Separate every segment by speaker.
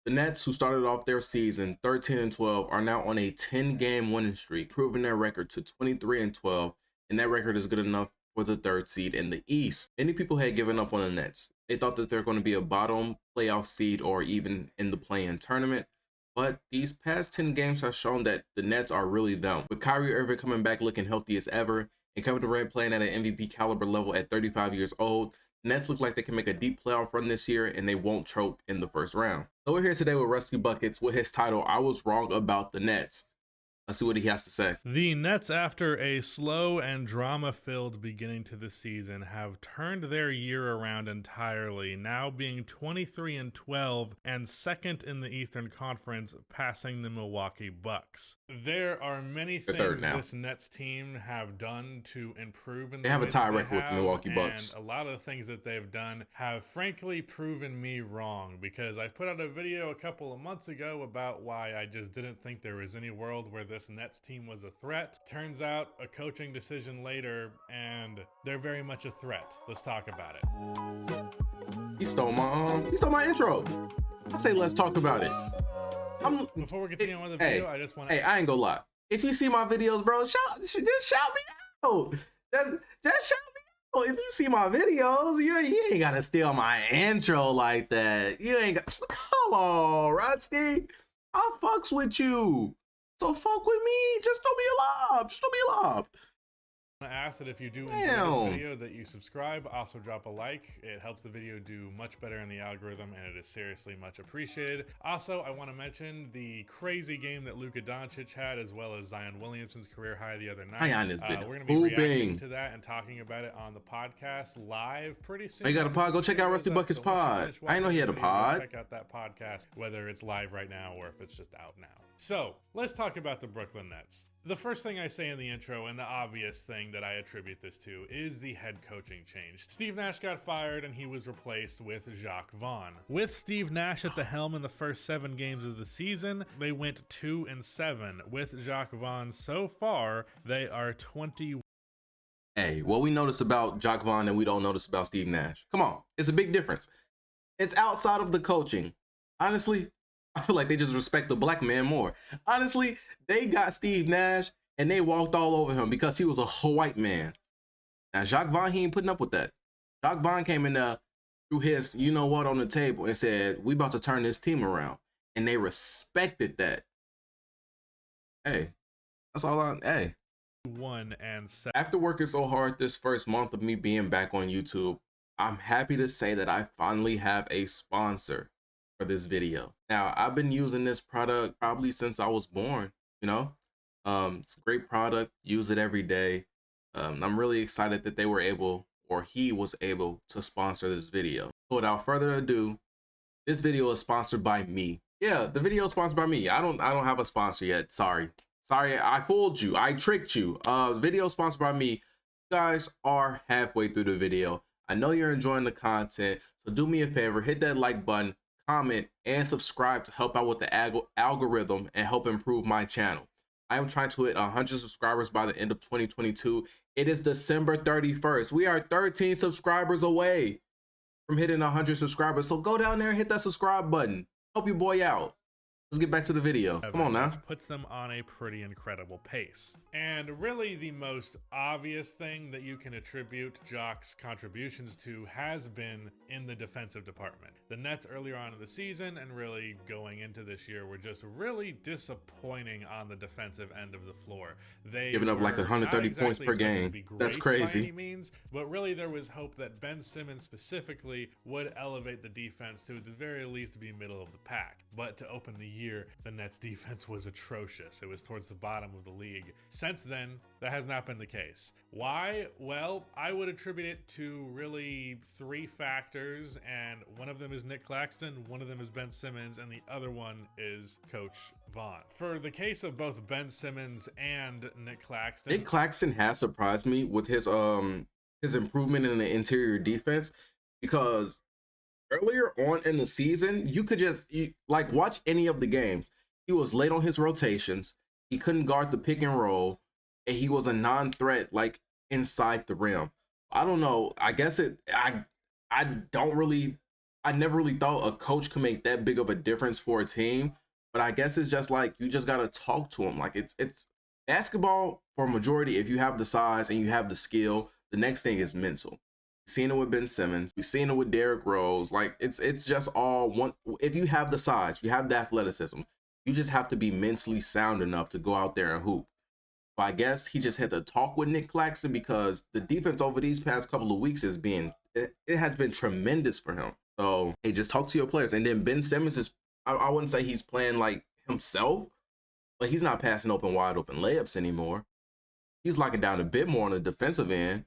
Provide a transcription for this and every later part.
Speaker 1: The Nets, who started off their season 13-12, are now on a 10-game winning streak, proving their record to 23-12, and that record is good enough for the third seed in the East. Many people had given up on the Nets. They thought that they're going to be a bottom playoff seed or even in the play-in tournament, but these past 10 games have shown that the Nets are really them. With Kyrie Irving coming back looking healthy as ever, and Kevin Durant playing at an MVP caliber level at 35 years old, the Nets look like they can make a deep playoff run this year, and they won't choke in the first round. So we're here today with Rusty Buckets with his title, I Was Wrong About the Nets. Let's see what he has to say.
Speaker 2: The Nets, after a slow and drama-filled beginning to the season, have turned their year around entirely, now being 23-12 and second in the Eastern Conference, passing the Milwaukee Bucks. There are many things this Nets team have done to improve in the
Speaker 1: They have a tie record with the Milwaukee Bucks.
Speaker 2: And a lot of the things that they've done have frankly proven me wrong, because I put out a video a couple of months ago about why I just didn't think there was any world where this Nets team was a threat. Turns out a coaching decision later, and they're very much a threat. Let's talk about it.
Speaker 1: He stole my intro. I say let's talk about it.
Speaker 2: Before we continue on with the video, I just want to...
Speaker 1: Hey, I ain't gonna lie. If you see my videos, bro, just shout me out. Just shout me out. If you see my videos, you ain't gotta steal my intro like that. You ain't got... Come on, Rusty. I fucks with you. So fuck with me. Just throw me a lob.
Speaker 2: I ask that if you do enjoy this video that you subscribe, also drop a like. It helps the video do much better in the algorithm, and it is seriously much appreciated. Also, I want to mention the crazy game that Luka Doncic had, as well as Zion Williamson's career high the other night. We're going to be reacting to that and talking about it on the podcast live pretty soon.
Speaker 1: Oh, you got a pod? Go check out Rusty Buckets' pod. I didn't know he had a pod.
Speaker 2: Check out that podcast, whether it's live right now or if it's just out now. So let's talk about the Brooklyn Nets. The first thing I say in the intro, and the obvious thing that I attribute this to, is the head coaching change. Steve Nash got fired and he was replaced with Jacques Vaughn. With Steve Nash at the helm in the first 7 games of the season, they went 2-7. With Jacques Vaughn so far, they are 20.
Speaker 1: Hey, what we notice about Jacques Vaughn and we don't notice about Steve Nash. Come on, it's a big difference. It's outside of the coaching. Honestly, I feel like they just respect the black man more. Honestly, they got Steve Nash and they walked all over him because he was a white man. Now, Jacques Vaughn, he ain't putting up with that. Jacques Vaughn came in there, threw his you know what on the table and said, we about to turn this team around. And they respected that. Hey, that's all hey.
Speaker 2: 1-7.
Speaker 1: After working so hard this first month of me being back on YouTube, I'm happy to say that I finally have a sponsor for this video. Now, I've been using this product probably since I was born, you know. It's a great product, use it every day. I'm really excited that they were able, or he was able, to sponsor this video. So without further ado, this video is sponsored by me. Yeah, the video is sponsored by me. I don't have a sponsor yet. Sorry, I fooled you. I tricked you. Video sponsored by me. You guys are halfway through the video. I know you're enjoying the content, so do me a favor, hit that like button, comment, and subscribe to help out with the algorithm and help improve my channel. I am trying to hit 100 subscribers by the end of 2022. It is December 31st. We are 13 subscribers away from hitting 100 subscribers. So go down there and hit that subscribe button. Help your boy out. Let's get back to the video. Come on now.
Speaker 2: Puts them on a pretty incredible pace. And really the most obvious thing that you can attribute Jacques' contributions to has been in the defensive department. The Nets earlier on in the season and really going into this year were just really disappointing on the defensive end of the floor. They
Speaker 1: giving up like 130 points per game. That's crazy.
Speaker 2: By any means, but really there was hope that Ben Simmons specifically would elevate the defense to at the very least be middle of the pack. But to open the year, the Nets defense was atrocious. It was towards the bottom of the league. Since then, that has not been the case. Why? Well, I would attribute it to really 3 factors, and one of them is Nick Claxton, one of them is Ben Simmons, and the other one is Coach Vaughn. For the case of both Ben Simmons and Nick Claxton
Speaker 1: has surprised me with his improvement in the interior defense, because earlier on in the season, you could just like watch any of the games. He was late on his rotations. He couldn't guard the pick and roll, and he was a non-threat like inside the rim. I don't know. I guess I don't really I never really thought a coach could make that big of a difference for a team. But I guess it's just like you just gotta talk to him. Like it's basketball for a majority. If you have the size and you have the skill, the next thing is mental. We've seen it with Ben Simmons. We've seen it with Derrick Rose. Like it's just all one. If you have the size, you have the athleticism. You just have to be mentally sound enough to go out there and hoop. But I guess he just had to talk with Nick Claxton because the defense over these past couple of weeks it has been tremendous for him. So hey, just talk to your players. And then Ben Simmons is I wouldn't say he's playing like himself, but he's not passing wide open layups anymore. He's locking down a bit more on the defensive end.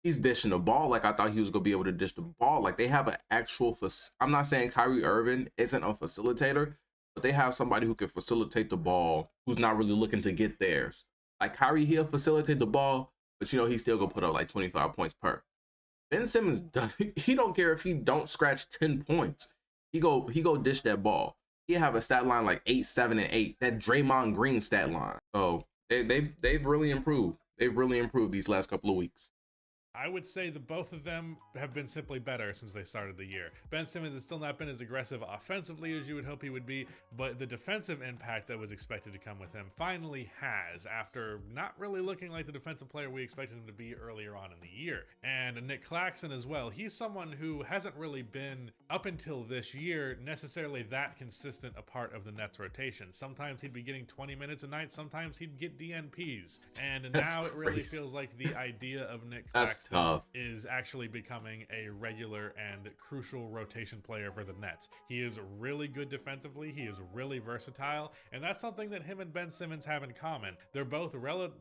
Speaker 1: He's dishing the ball like I thought he was going to be able to dish the ball. Like they have an actual, I'm not saying Kyrie Irving isn't a facilitator, but they have somebody who can facilitate the ball who's not really looking to get theirs. Like Kyrie, he'll facilitate the ball, but he's still going to put up like 25 points per. Ben Simmons, he don't care if he don't scratch 10 points. He go dish that ball. He have a stat line like 8, 7, and 8. That Draymond Green stat line. So they've really improved. They've really improved these last couple of weeks.
Speaker 2: I would say that both of them have been simply better since they started the year. Ben Simmons has still not been as aggressive offensively as you would hope he would be, but the defensive impact that was expected to come with him finally has, after not really looking like the defensive player we expected him to be earlier on in the year. And Nick Claxton as well. He's someone who hasn't really been, up until this year, necessarily that consistent a part of the Nets rotation. Sometimes he'd be getting 20 minutes a night, sometimes he'd get DNPs. And now it really feels like the idea of Nick Claxton is actually becoming a regular and crucial rotation player for the Nets. He is really good defensively. He is really versatile, and that's something that him and Ben Simmons have in common. They're both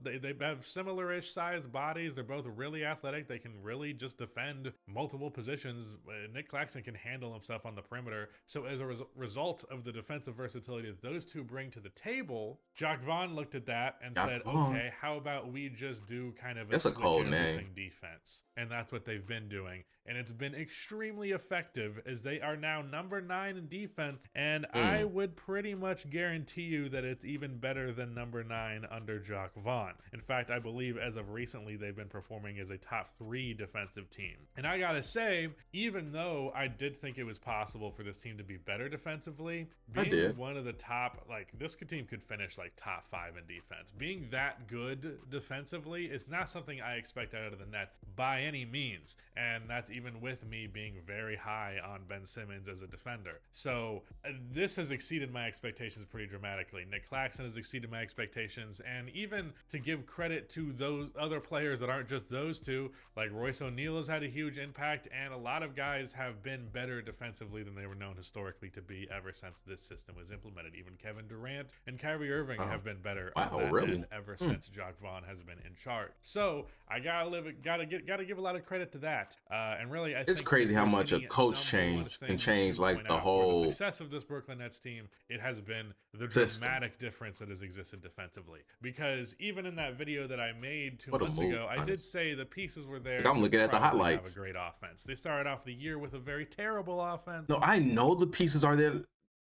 Speaker 2: they have similar-ish sized bodies. They're both really athletic. They can really just defend multiple positions. Nick Claxton can handle himself on the perimeter. So as a result of the defensive versatility that those two bring to the table, Vaughn looked at that and said, okay, how about we just do kind of a switch everything defense? And that's what they've been doing, and it's been extremely effective as they are now number 9 in defense, and I would pretty much guarantee you that it's even better than number 9 under Vaughn. In fact, I believe as of recently they've been performing as a top 3 defensive team. And I gotta say, even though I did think it was possible for this team to be better defensively, being one of the top, like this team could finish like top 5 in defense. Being that good defensively is not something I expect out of the Nets by any means, and that's even with me being very high on Ben Simmons as a defender. So this has exceeded my expectations pretty dramatically. Nick Claxton has exceeded my expectations, and even to give credit to those other players that aren't just those two, like Royce O'Neal has had a huge impact, and a lot of guys have been better defensively than they were known historically to be ever since this system was implemented. Even Kevin Durant and Kyrie Irving have been better on that end ever since Vaughn has been in charge. So I gotta give a lot of credit to that. And really, I think
Speaker 1: it's crazy how much a coach change can change like the whole
Speaker 2: success of this Brooklyn Nets team. It has been the dramatic difference that has existed defensively. Because even in that video that I made 2 months ago, I did say the pieces were there.
Speaker 1: I'm looking at the highlights.
Speaker 2: Have a great offense. They started off the year with a very terrible offense.
Speaker 1: No, I know the pieces are there to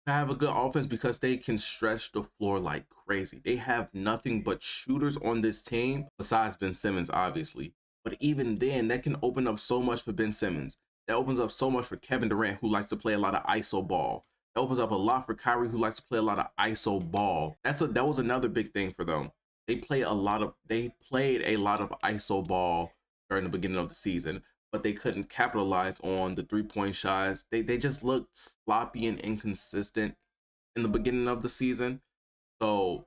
Speaker 1: have a good offense because they can stretch the floor like crazy. They have nothing but shooters on this team besides Ben Simmons, obviously. But even then, that can open up so much for Ben Simmons. That opens up so much for Kevin Durant, who likes to play a lot of ISO ball. That opens up a lot for Kyrie, who likes to play a lot of ISO ball. That was another big thing for them. They played a lot of ISO ball during the beginning of the season, but they couldn't capitalize on the 3-point shots. They just looked sloppy and inconsistent in the beginning of the season. So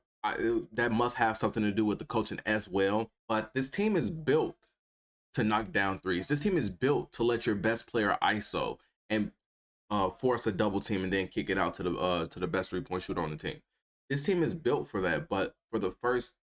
Speaker 1: that must have something to do with the coaching as well. But this team is built to knock down threes. This team is built to let your best player ISO and force a double team and then kick it out to the best 3-point shooter on the team. This team is built for that, but for the first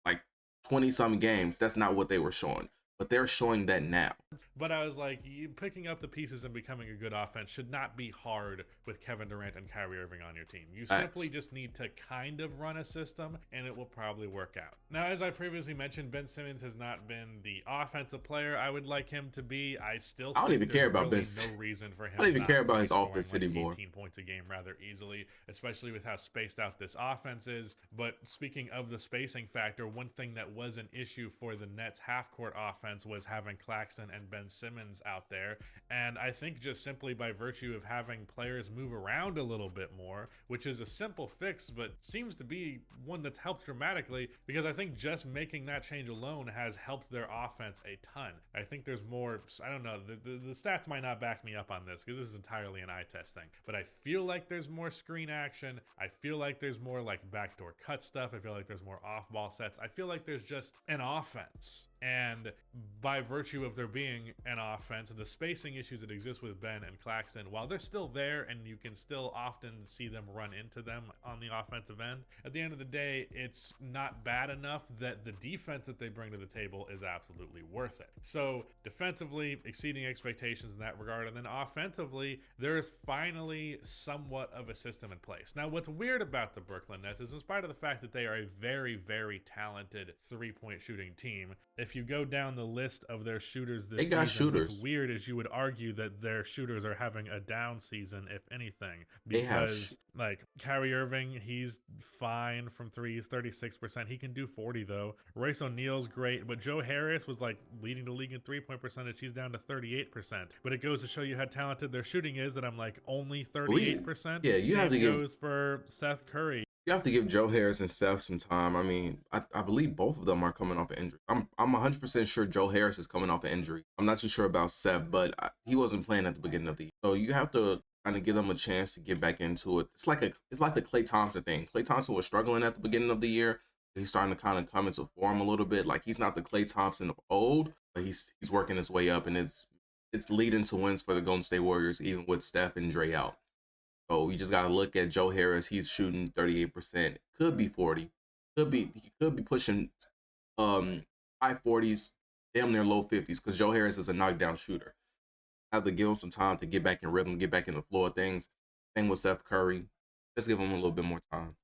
Speaker 1: like 20-some games, that's not what they were showing. But they're showing that now.
Speaker 2: But I was like, picking up the pieces and becoming a good offense should not be hard with Kevin Durant and Kyrie Irving on your team. You simply just need to kind of run a system, and it will probably work out. Now, as I previously mentioned, Ben Simmons has not been the offensive player I would like him to be. I don't
Speaker 1: even care about Ben.
Speaker 2: No reason for him.
Speaker 1: I don't even care about his offense anymore.
Speaker 2: 18 points a game rather easily, especially with how spaced out this offense is. But speaking of the spacing factor, one thing that was an issue for the Nets half-court offense offense was having Claxton and Ben Simmons out there. And I think just simply by virtue of having players move around a little bit more, which is a simple fix, but seems to be one that's helped dramatically, because I think just making that change alone has helped their offense a ton. I think there's more, I don't know, the stats might not back me up on this because this is entirely an eye test thing, but I feel like there's more screen action. I feel like there's more like backdoor cut stuff. I feel like there's more off ball sets. I feel like there's just an offense. And by virtue of there being an offense, the spacing issues that exist with Ben and Claxton, while they're still there and you can still often see them run into them on the offensive end, at the end of the day, it's not bad enough that the defense that they bring to the table is absolutely worth it. So defensively, exceeding expectations in that regard, and then offensively, there is finally somewhat of a system in place. Now, what's weird about the Brooklyn Nets is, in spite of the fact that they are a very, very talented three-point shooting team, if you go down the list of their shooters this season, what's weird is you would argue that their shooters are having a down season, if anything, because like Kyrie Irving, he's fine from threes, 36%. He can do 40 though. Royce O'Neal's great, but Joe Harris was like leading the league in 3-point percentage. He's down to 38%. But it goes to show you how talented their shooting is that I'm like only 38%.
Speaker 1: Yeah, you have to
Speaker 2: goes for Seth Curry.
Speaker 1: You have to give Joe Harris and Seth some time. I mean, I believe both of them are coming off an injury. I'm 100% sure Joe Harris is coming off an injury. I'm not too sure about Seth, but he wasn't playing at the beginning of the year. So you have to kind of give them a chance to get back into it. It's like the Klay Thompson thing. Klay Thompson was struggling at the beginning of the year. He's starting to kind of come into form a little bit. Like, he's not the Klay Thompson of old, but he's working his way up, and it's leading to wins for the Golden State Warriors, even with Steph and Dre out. So you just got to look at Joe Harris. He's shooting 38%. Could be 40. He could be pushing high 40s, damn near low 50s, because Joe Harris is a knockdown shooter. Have to give him some time to get back in rhythm, get back in the flow of things. Same with Seth Curry. Let's give him a little bit more time.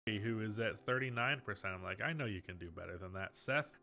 Speaker 2: Who is at 39%. I'm like, I know you can do better than that, Seth.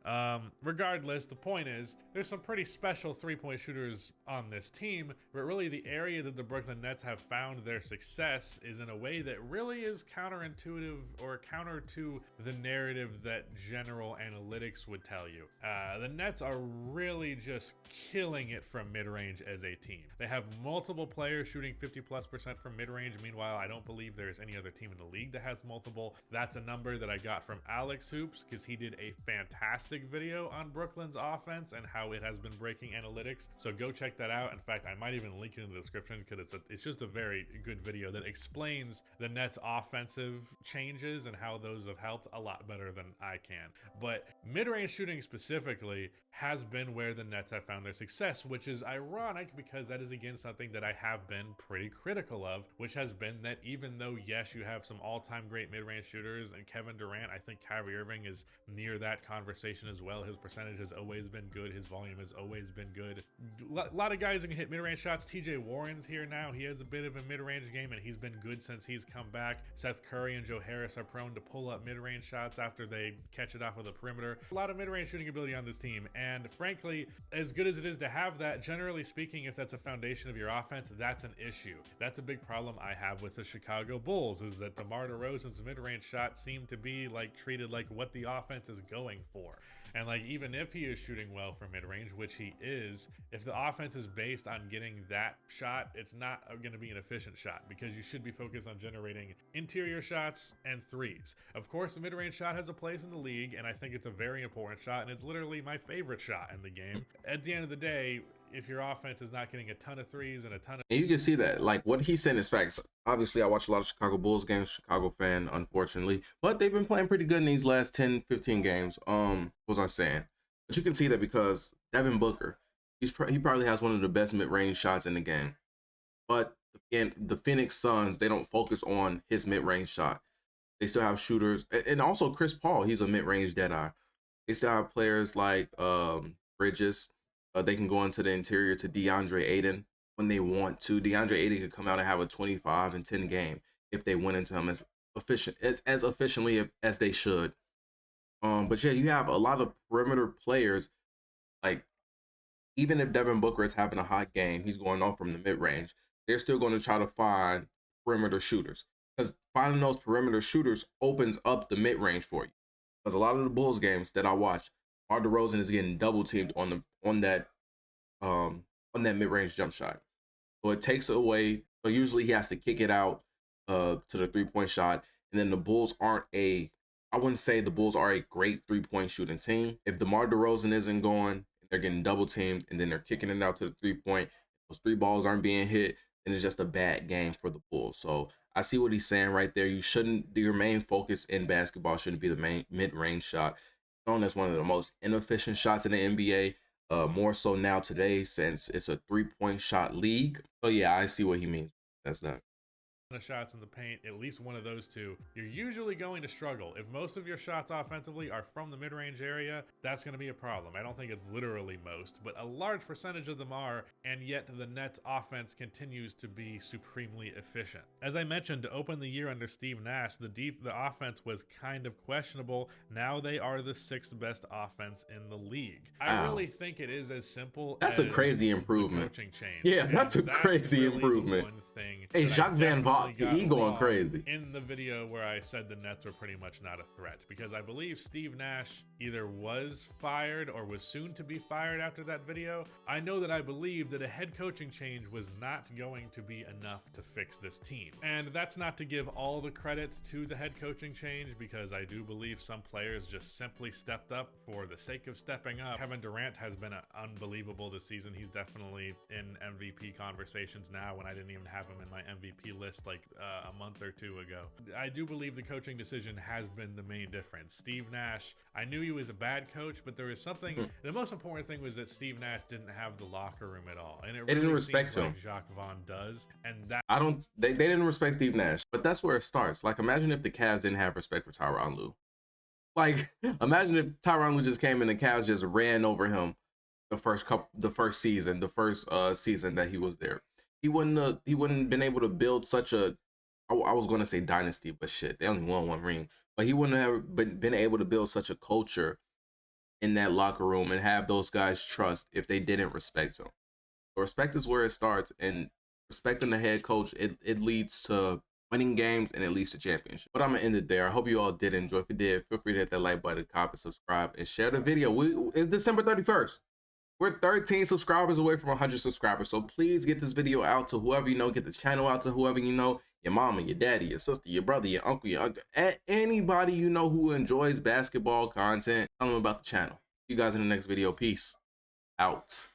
Speaker 2: Regardless, the point is, there's some pretty special three-point shooters on this team, but really the area that the Brooklyn Nets have found their success is in a way that really is counterintuitive, or counter to the narrative that general analytics would tell you. The Nets are really just killing it from mid-range as a team. They have multiple players shooting 50+% from mid-range. Meanwhile, I don't believe there's any other team in the league that has multiple. That's a number that I got from Alex Hoops, because he did a fantastic video on Brooklyn's offense and how it has been breaking analytics. So go check that out. In fact, I might even link it in the description, because it's just a very good video that explains the Nets' offensive changes and how those have helped a lot better than I can. But mid-range shooting specifically has been where the Nets have found their success, which is ironic because that is again something that I have been pretty critical of, which has been that even though, yes, you have some all-time great mid-range shooters and Kevin Durant, I think Kyrie Irving is near that conversation as well. His percentage has always been good. His volume has always been good. A lot of guys who can hit mid-range shots. TJ Warren's here now. He has a bit of a mid-range game, and he's been good since he's come back. Seth Curry and Joe Harris are prone to pull up mid-range shots after they catch it off with the perimeter. A lot of mid-range shooting ability on this team, and frankly, as good as it is to have that, generally speaking, if that's a foundation of your offense, that's an issue. That's a big problem I have with the Chicago Bulls, is that DeMar DeRozan's mid-range shots seem to be like treated like what the offense is going for. And like, even if he is shooting well from mid-range, which he is, if the offense is based on getting that shot, it's not going to be an efficient shot, because you should be focused on generating interior shots and threes. Of course, the mid-range shot has a place in the league, and I think it's a very important shot, and it's literally my favorite shot in the game. At the end of the day, if your offense is not getting a ton of threes and a ton of...
Speaker 1: And you can see that, like, what he's saying is facts. Obviously, I watch a lot of Chicago Bulls games, Chicago fan, unfortunately, but they've been playing pretty good in these last 10, 15 games. What was I saying? But you can see that because Devin Booker, he probably has one of the best mid-range shots in the game. But again, the Phoenix Suns, they don't focus on his mid-range shot. They still have shooters, and also Chris Paul, he's a mid-range deadeye. They still have players like Bridges. They can go into the interior to DeAndre Ayton when they want to. DeAndre Ayton could come out and have a 25 and 10 game if they went into him as efficiently as they should. But yeah, you have a lot of perimeter players. Like, even if Devin Booker is having a hot game, he's going off from the mid-range, they're still going to try to find perimeter shooters, because finding those perimeter shooters opens up the mid-range for you. Because a lot of the Bulls games that I watch, DeMar DeRozan is getting double teamed on that mid-range jump shot. So it takes away. So usually he has to kick it out to the 3-point shot, and then the Bulls aren't a. I wouldn't say the Bulls are a great 3-point shooting team. If DeMar DeRozan isn't going, they're getting double teamed, and then they're kicking it out to the 3-point. Those 3 balls aren't being hit, and it's just a bad game for the Bulls. So I see what he's saying right there. You shouldn't. Your main focus in basketball shouldn't be the main mid-range shot. Known as one of the most inefficient shots in the NBA. More so now today since it's a 3-point shot league. So yeah, I see what he means. That's that.
Speaker 2: Of shots in the paint, at least one of those two, you're usually going to struggle. If most of your shots offensively are from the mid-range area, that's going to be a problem. I don't think it's literally most, but a large percentage of them are, and yet the Nets offense continues to be supremely efficient. As I mentioned, to open the year under Steve Nash, the offense was kind of questionable. Now they are the 6th best offense in the league. I really think it is as simple
Speaker 1: as
Speaker 2: a
Speaker 1: crazy improvement.
Speaker 2: Coaching change.
Speaker 1: Yeah, that's a crazy improvement.
Speaker 2: One thing.
Speaker 1: Hey, Jacques Van Vaughn, he going crazy.
Speaker 2: In the video where I said the Nets were pretty much not a threat, because I believe Steve Nash either was fired or was soon to be fired after that video. I know that I believe that a head coaching change was not going to be enough to fix this team. And that's not to give all the credit to the head coaching change, because I do believe some players just simply stepped up for the sake of stepping up. Kevin Durant has been unbelievable this season. He's definitely in MVP conversations now when I didn't even have him in my MVP list like a month or 2 ago. I do believe the coaching decision has been the main difference. Steve Nash, I knew he was a bad coach, but there was something, the most important thing was that Steve Nash didn't have the locker room at all. And it really
Speaker 1: didn't respect him.
Speaker 2: Like Jacques Vaughn does. And that
Speaker 1: they didn't respect Steve Nash, but that's where it starts. Like, imagine if the Cavs didn't have respect for Tyronn Lue. Like, imagine if Tyronn Lue just came in and the Cavs just ran over him the first season that he was there. He wouldn't been able to build such a, I was going to say dynasty, but shit, they only won 1 ring. But he wouldn't have been able to build such a culture in that locker room and have those guys trust if they didn't respect him. So respect is where it starts, and respecting the head coach, it leads to winning games and it leads to championship. But I'm gonna end it there. I hope you all did enjoy. If you did, feel free to hit that like button, comment, subscribe, and share the video. It's December 31st. We're 13 subscribers away from 100 subscribers. So please get this video out to whoever you know. Get the channel out to whoever you know. Your mama, your daddy, your sister, your brother, your uncle, anybody you know who enjoys basketball content. Tell them about the channel. See you guys in the next video. Peace out.